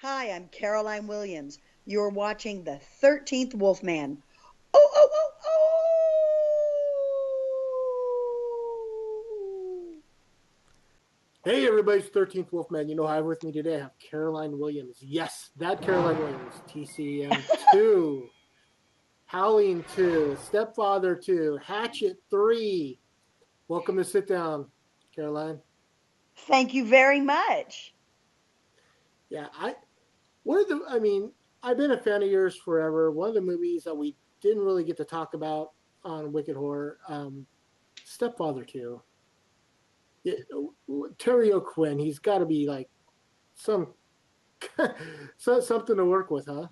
Hi, I'm Caroline Williams. You're watching The 13th Wolfman. Oh, oh, oh, oh! Hey, everybody's 13th Wolfman. You know, I have with me today, I have Caroline Williams. Yes, that Caroline Williams. TCM 2, Howling 2, Stepfather 2, Hatchet 3. Welcome to Sit Down, Caroline. Thank you very much. Yeah, one of the, I mean, I've been a fan of yours forever. One of the movies that we didn't really get to talk about on Wicked Horror, Stepfather 2. Yeah, Terry O'Quinn, he's got to be like some, something to work with, huh?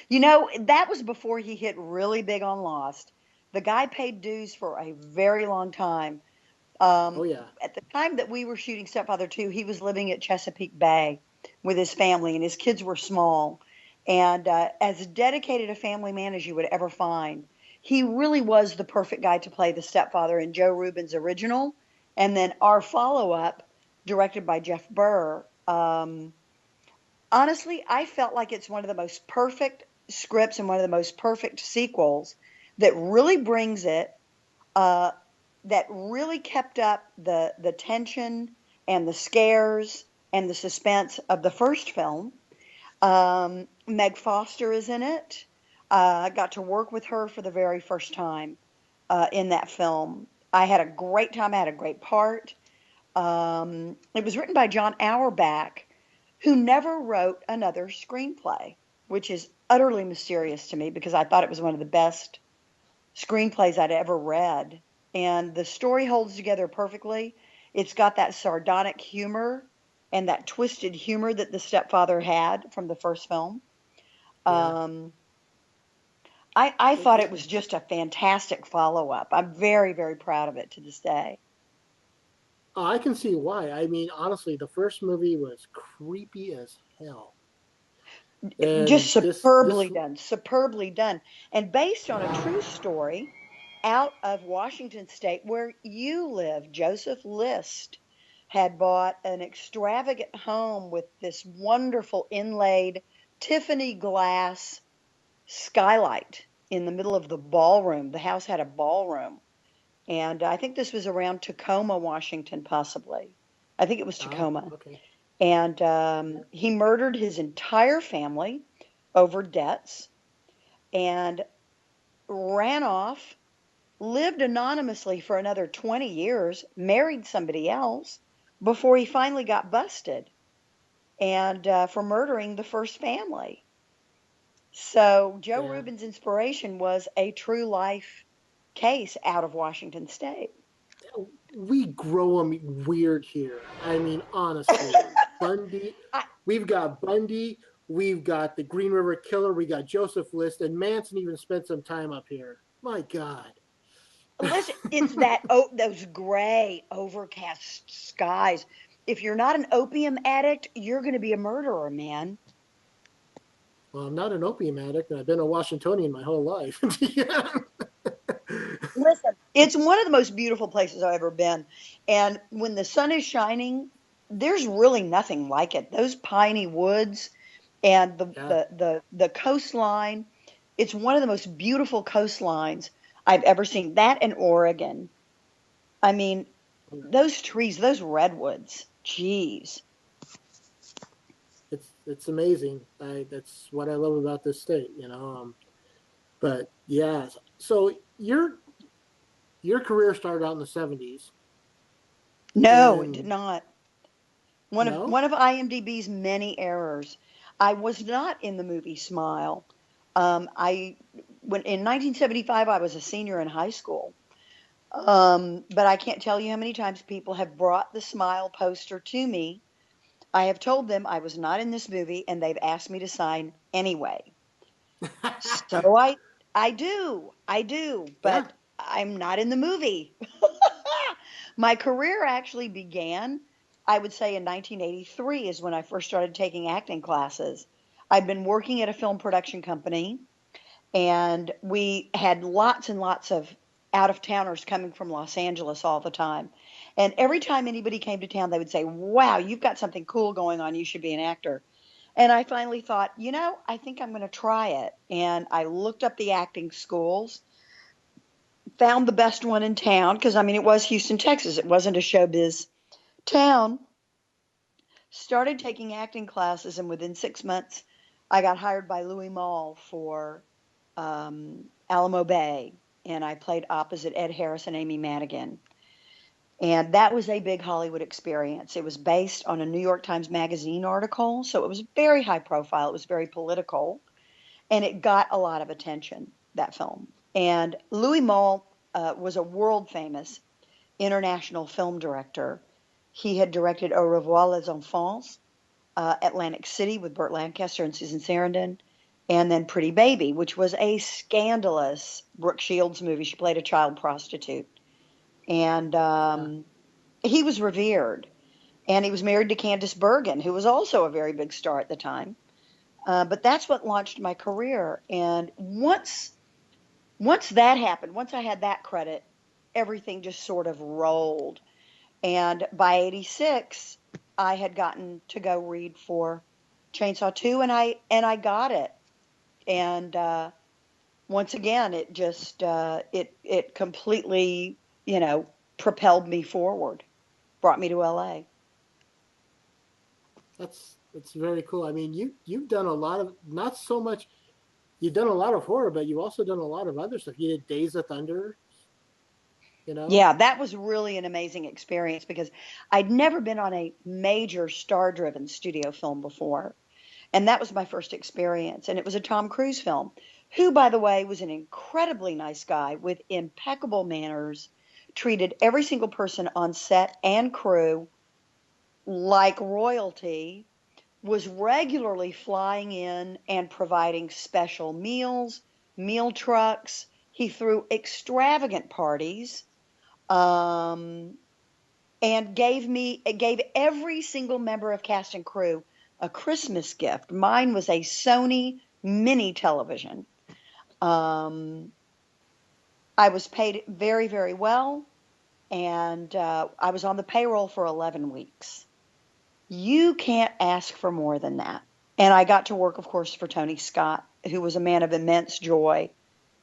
You know, that was before he hit really big on Lost. The guy paid dues for a very long time. Oh, yeah. At the time that we were shooting Stepfather 2, he was living at Chesapeake Bay with his family, and his kids were small. And as dedicated a family man as you would ever find, he really was the perfect guy to play the stepfather in Joe Rubin's original. And then our follow up, directed by Jeff Burr. Honestly, I felt like it's one of the most perfect scripts and one of the most perfect sequels that really brings it uh, that really kept up the tension and the scares and the suspense of the first film. Meg Foster is in it. I got to work with her for the very first time in that film. I had a great time. I had a great part. It was written by John Auerbach, who never wrote another screenplay, which is utterly mysterious to me because I thought it was one of the best screenplays I'd ever read. And the story holds together perfectly. It's got that sardonic humor and that twisted humor that the stepfather had from the first film. Yeah. Um, I thought it was just a fantastic follow up. I'm very, very proud of it to this day. I can see why. I mean, honestly, the first movie was creepy as hell, Just and this superbly done, superbly done. And based on a true story out of Washington State where you live. Joseph List had bought an extravagant home with this wonderful inlaid Tiffany glass skylight in the middle of the ballroom. The house had a ballroom. And I think this was around Tacoma, Washington, possibly. I think it was Tacoma. okay. And Yeah. he murdered his entire family over debts and ran off, lived anonymously for another 20 years, married somebody else before he finally got busted and for murdering the first family. So Joe Yeah. Rubin's inspiration was a true life case out of Washington State. We grow them weird here. I mean, honestly, Bundy. I, We've got Bundy. We've got the Green River Killer. We got Joseph List, and Manson even spent some time up here. My God. Listen, it's that those gray overcast skies. If you're not an opium addict, you're going to be a murderer, man. Well, I'm not an opium addict, and I've been a Washingtonian my whole life. Yeah. Listen, it's one of the most beautiful places I've ever been. And when the sun is shining, there's really nothing like it. Those piney woods and Yeah. the coastline, it's one of the most beautiful coastlines I've ever seen. That in Oregon. I mean, those trees, those redwoods, geez. It's amazing. That's what I love about this state, But yeah, so your career started out in the '70s, No, it did and not. One of no, one of IMDb's many errors. I was not in the movie Smile. I when in 1975 I was a senior in high school. But I can't tell you how many times people have brought the Smile poster to me. I have told them I was not in this movie, and they've asked me to sign anyway. So I do, yeah, but I'm not in the movie. My career actually began, I would say, in 1983 is when I first started taking acting classes. I'd been working at a film production company, and we had lots and lots of out of towners coming from Los Angeles all the time. And every time anybody came to town, they would say, "Wow, you've got something cool going on. You should be an actor." And I finally thought, I think I'm going to try it. And I looked up the acting schools, found the best one in town, because I mean, it was Houston, Texas. It wasn't a showbiz town. Started taking acting classes, and within 6 months, I got hired by Louis Malle for Alamo Bay, and I played opposite Ed Harris and Amy Madigan. And that was a big Hollywood experience. It was based on a New York Times Magazine article, so it was very high profile. It was very political, and it got a lot of attention, that film. And Louis Malle was a world famous international film director. He had directed Au revoir les enfants, Atlantic City with Burt Lancaster and Susan Sarandon, and then Pretty Baby, which was a scandalous Brooke Shields movie. She played a child prostitute. And he was revered. And he was married to Candice Bergen, who was also a very big star at the time. But that's what launched my career. And once that happened, once I had that credit, everything just sort of rolled. And by 86, I had gotten to go read for Chainsaw 2, and I got it. And once again, it just it completely, propelled me forward, brought me to LA. That's very cool. I mean, you've done a lot of, not so much. You've done a lot of horror, but you've also done a lot of other stuff. You did Days of Thunder. Yeah, that was really an amazing experience because I'd never been on a major star-driven studio film before. And that was my first experience. And it was a Tom Cruise film, who, by the way, was an incredibly nice guy with impeccable manners, treated every single person on set and crew like royalty, was regularly flying in and providing special meals, meal trucks. He threw extravagant parties, um, and gave every single member of cast and crew a Christmas gift. Mine was a Sony mini television. Um, I was paid very, very well, and I was on the payroll for 11 weeks. You can't ask for more than that. And I got to work, of course, for Tony Scott, who was a man of immense joy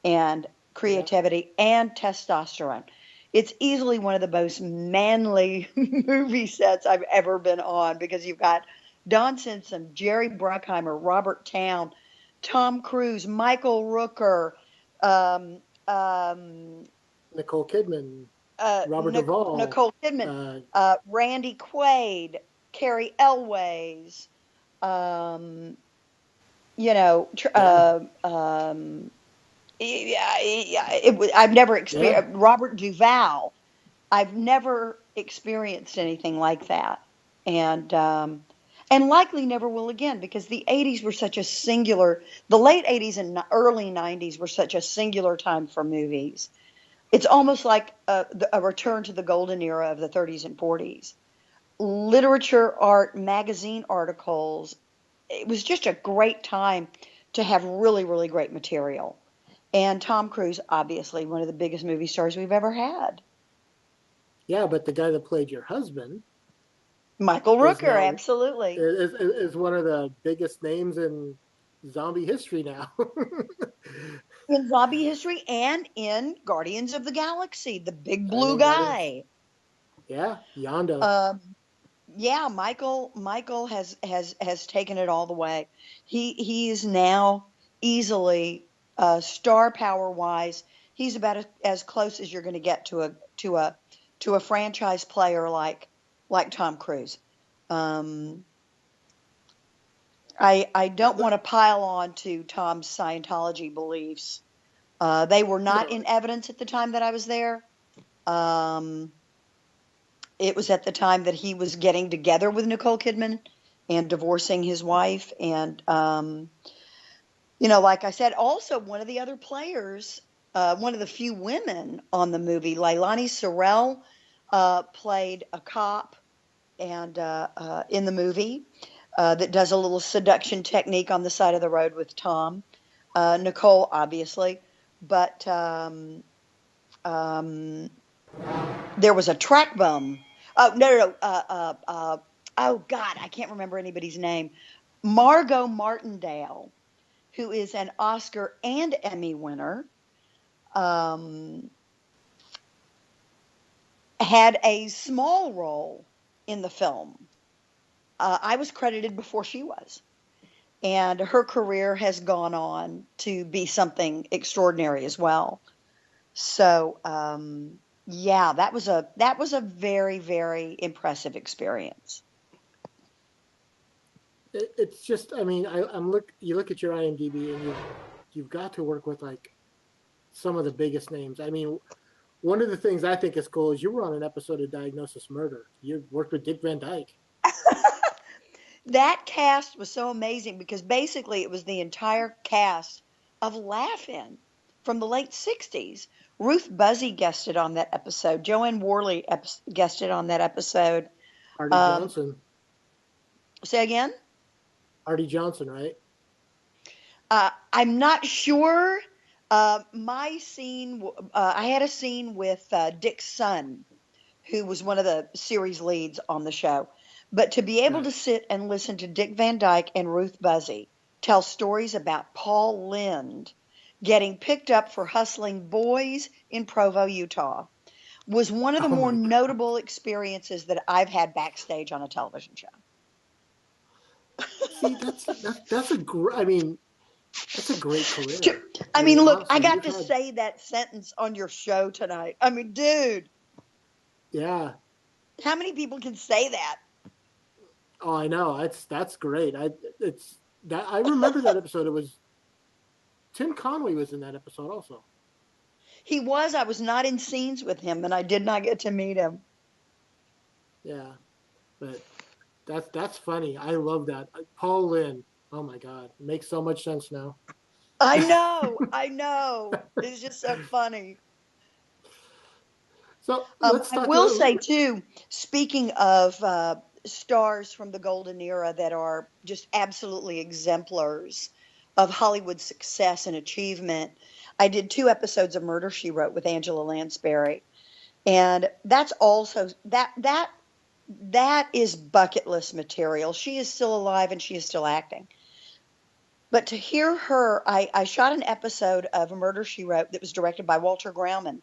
and Yeah. creativity and testosterone. It's easily one of the most manly movie sets I've ever been on because you've got Don Simpson, Jerry Bruckheimer, Robert Towne, Tom Cruise, Michael Rooker, um, um, Nicole Kidman, Robert Duvall. Nicole Kidman, Uh, Randy Quaid, Carrie Elways, um, you know, yeah. I've never Yeah. experienced Robert Duvall. I've never experienced anything like that, and likely never will again because the '80s were such a singular. The late '80s and early '90s were such a singular time for movies. It's almost like a return to the golden era of the '30s and '40s. Literature, art, magazine articles. It was just a great time to have really, really great material. And Tom Cruise, obviously, one of the biggest movie stars we've ever had. Yeah, but the guy that played your husband Michael is Rooker, now absolutely. is one of the biggest names in zombie history now. In zombie history and in Guardians of the Galaxy, the big I blue know Guardians. guy. Yeah, Yondu. Um, yeah, Michael has taken it all the way. He is now easily star power wise. He's about as close as you're going to get to a franchise player like Tom Cruise. Um, I don't want to pile on to Tom's Scientology beliefs. They were not No, in evidence at the time that I was there. Um, it was at the time that he was getting together with Nicole Kidman and divorcing his wife. And, like I said, also one of the other players, one of the few women on the movie, Leilani Sorrell, played a cop and in the movie that does a little seduction technique on the side of the road with Tom. Nicole, obviously. But um, there was a track bum. Oh, no. Oh, God, I can't remember anybody's name. Margot Martindale, who is an Oscar and Emmy winner, um, had a small role in the film. I was credited before she was. And her career has gone on to be something extraordinary as well. So, yeah, that was a very, very impressive experience. It's just, I mean, I'm look. You look at your IMDb, and you've got to work with like some of the biggest names. I mean, one of the things I think is cool is you were on an episode of Diagnosis Murder. You worked with Dick Van Dyke. That cast was so amazing because basically it was the entire cast of Laugh-In from the late 60s. Ruth Buzzy guested on that episode. Joanne Worley guested on that episode. Artie Um, Johnson. Say again? Artie Johnson, right? I'm not sure. My scene, I had a scene with Dick's son, who was one of the series leads on the show. But to be able Right. to sit and listen to Dick Van Dyke and Ruth Buzzy tell stories about Paul Lynde getting picked up for hustling boys in Provo, Utah, was one of the Oh more my God. notable experiences that I've had backstage on a television show. See, that's a great. I mean, that's a great career. I I mean, mean, look, I honestly, got you've to had. say that sentence on your show tonight. I mean, dude, Yeah. how many people can say that? Oh, I know. That's great. It's that I remember that episode. It was Tim Conway was in that episode also. He was. I was not in scenes with him, and I did not get to meet him. Yeah, but that's funny. I love that. Paul Lynn. Oh my God, it makes so much sense now. I know. I know. It's just so funny. So let's I talk will about. say too, speaking of stars from the golden era that are just absolutely exemplars of Hollywood success and achievement, I did 2 episodes of Murder She Wrote with Angela Lansbury, and that's also that is bucket list material. She is still alive and she is still acting. But to hear her, I shot an episode of Murder She Wrote that was directed by Walter Grauman,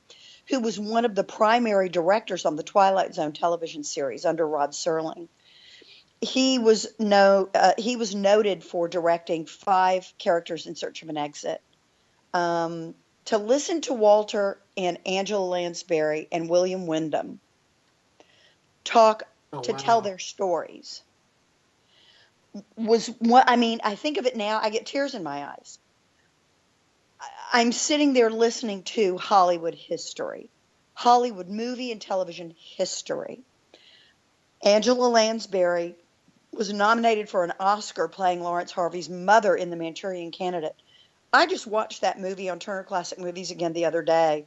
who was one of the primary directors on the Twilight Zone television series under Rod Serling. He was noted for directing Five Characters in Search of an Exit. To listen to Walter and Angela Lansbury and William Wyndham talk Oh to tell wow. their stories was what I mean. I think of it now, I get tears in my eyes. I'm sitting there listening to Hollywood history, Hollywood movie and television history. Angela Lansbury was nominated for an Oscar playing Lawrence Harvey's mother in The Manchurian Candidate. I just watched that movie on Turner Classic Movies again the other day.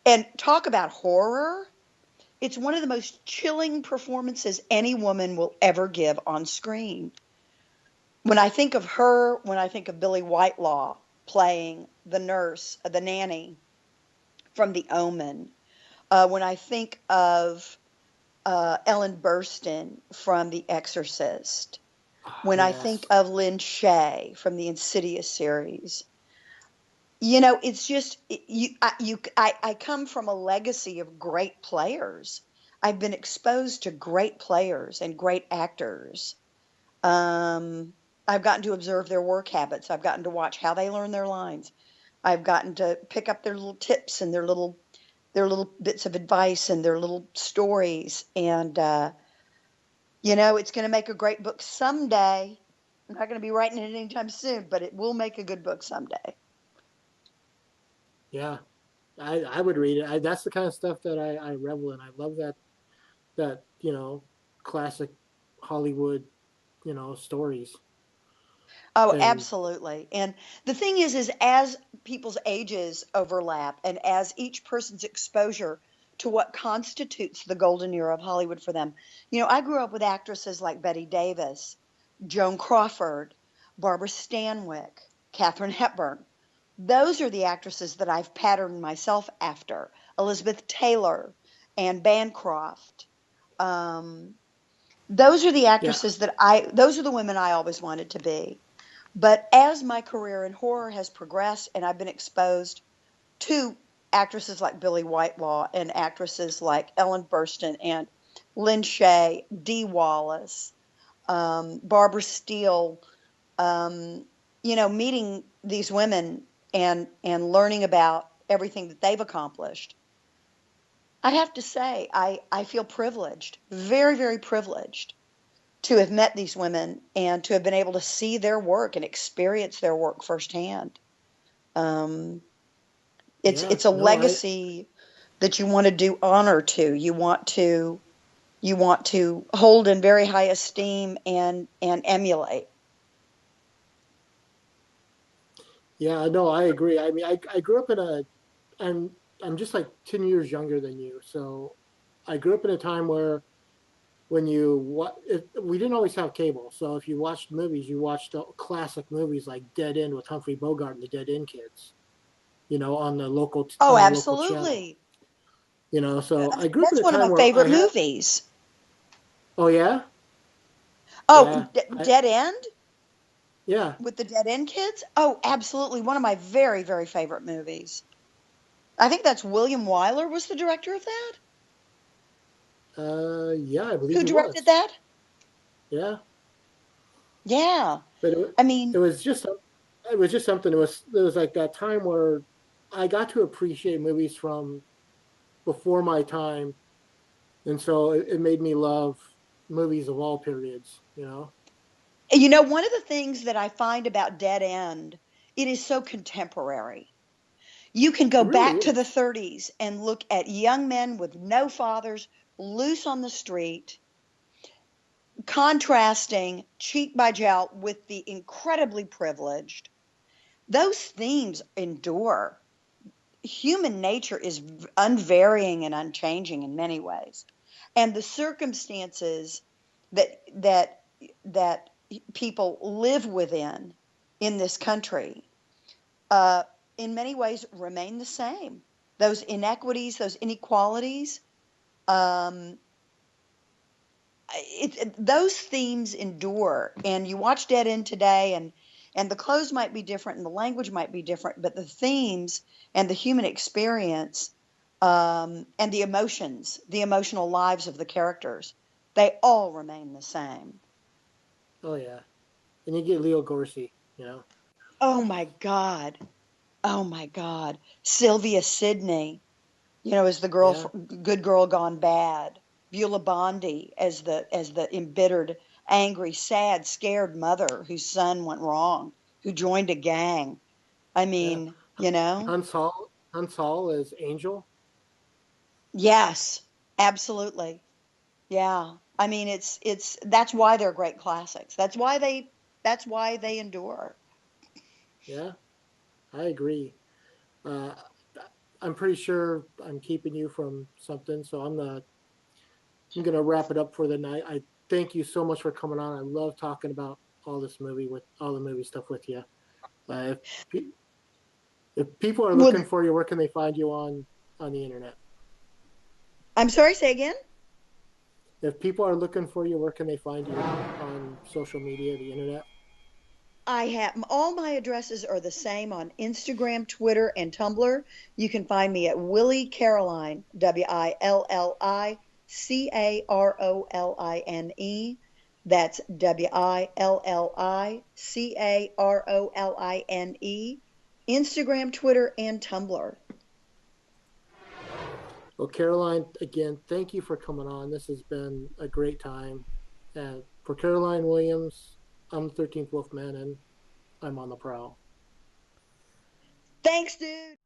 And talk about horror. It's one of the most chilling performances any woman will ever give on screen. When I think of her, when I think of Billy Whitelaw playing the nurse, the nanny from The Omen, when I think of Ellen Burstyn from The Exorcist, when I think Yes. of Lynn Shay from the Insidious series, it's just I come from a legacy of great players. I've been exposed to great players and great actors. Um, I've gotten to observe their work habits. I've gotten to watch how they learn their lines. I've gotten to pick up their little tips and their little bits of advice and their little stories. And it's going to make a great book someday. I'm not going to be writing it anytime soon, but it will make a good book someday. Yeah. I would read it. That's the kind of stuff that I revel in. I love that classic Hollywood stories. Oh, And absolutely. And the thing is as people's ages overlap and as each person's exposure to what constitutes the golden era of Hollywood for them. I grew up with actresses like Betty Davis, Joan Crawford, Barbara Stanwyck, Katharine Hepburn. Those are the actresses that I've patterned myself after. Elizabeth Taylor, Anne Bancroft, um, Those are the Yeah. actresses those are the women I always wanted to be. But as my career in horror has progressed and I've been exposed to actresses like Billie Whitelaw and actresses like Ellen Burstyn and Lynn Shay, Dee Wallace, Barbara Steele, um, meeting these women and learning about everything that they've accomplished. I have to say, I feel privileged, very, very privileged to have met these women and to have been able to see their work and experience their work firsthand. Um, Yeah. it's a No, I legacy that you want to do honor to. You want to hold in very high esteem and emulate. yeah, no, I agree. I mean, I grew up in a I'm I'm just like 10 years younger than you. So I grew up in a time where when you what we didn't always have cable. So if you watched movies, you watched classic movies like Dead End with Humphrey Bogart and the Dead End Kids, Oh, on the local channel. absolutely. So I grew up in That's a one of time my where I favorite had. movies. Oh yeah, Oh, yeah, Dead End yeah. with the Dead End Kids? Oh, absolutely. One of my very, very favorite movies. I think that's William Wyler was the director of that. Yeah, I believe Who he directed was. that? Yeah, Yeah. but I it mean, was just it was just something. It was like that time where I got to appreciate movies from before my time, and so it made me love movies of all periods. one of the things that I find about Dead End, it is so contemporary. You can go It really back to the is. 30s and look at young men with no fathers, loose on the street, contrasting cheek by jowl with the incredibly privileged. Those themes endure. Human nature is unvarying and unchanging in many ways, and the circumstances that that people live within in this country, uh, in many ways, remain the same. Those inequities, those inequalities, um, those themes endure. And you watch Dead End today, and the clothes might be different, and the language might be different, but the themes and the human experience, and the emotions, the emotional lives of the characters, they all remain the same. Oh yeah, and you get Leo Gorcey. Oh my God. Oh my God. Sylvia Sidney, as the Yeah, good girl gone bad. Beulah Bondi as the embittered, angry, sad, scared mother whose son went wrong, who joined a gang. I yeah. mean, Hans Hall is Angel. yes, absolutely. Yeah. I mean, it's that's why they're great classics. That's why they endure. Yeah, I agree. Uh, I'm pretty sure I'm keeping you from something, so I'm gonna wrap it up for the night. I thank you so much for coming on. I love talking about all the movie stuff with you. Uh, if pe- if people are Well, looking for you, where can they find you on the internet? I'm sorry, say again? If people are looking for you, where can they find you on social media, the internet? I have all my addresses are the same on Instagram, Twitter, and Tumblr. You can find me at Willie Caroline, WILLICAROLINE. That's WILLICAROLINE. Instagram, Twitter, and Tumblr. Well, Caroline, again, thank you for coming on. This has been a great time. And for Caroline Williams, I'm the 13th Wolfman, and I'm on the prowl. Thanks, dude.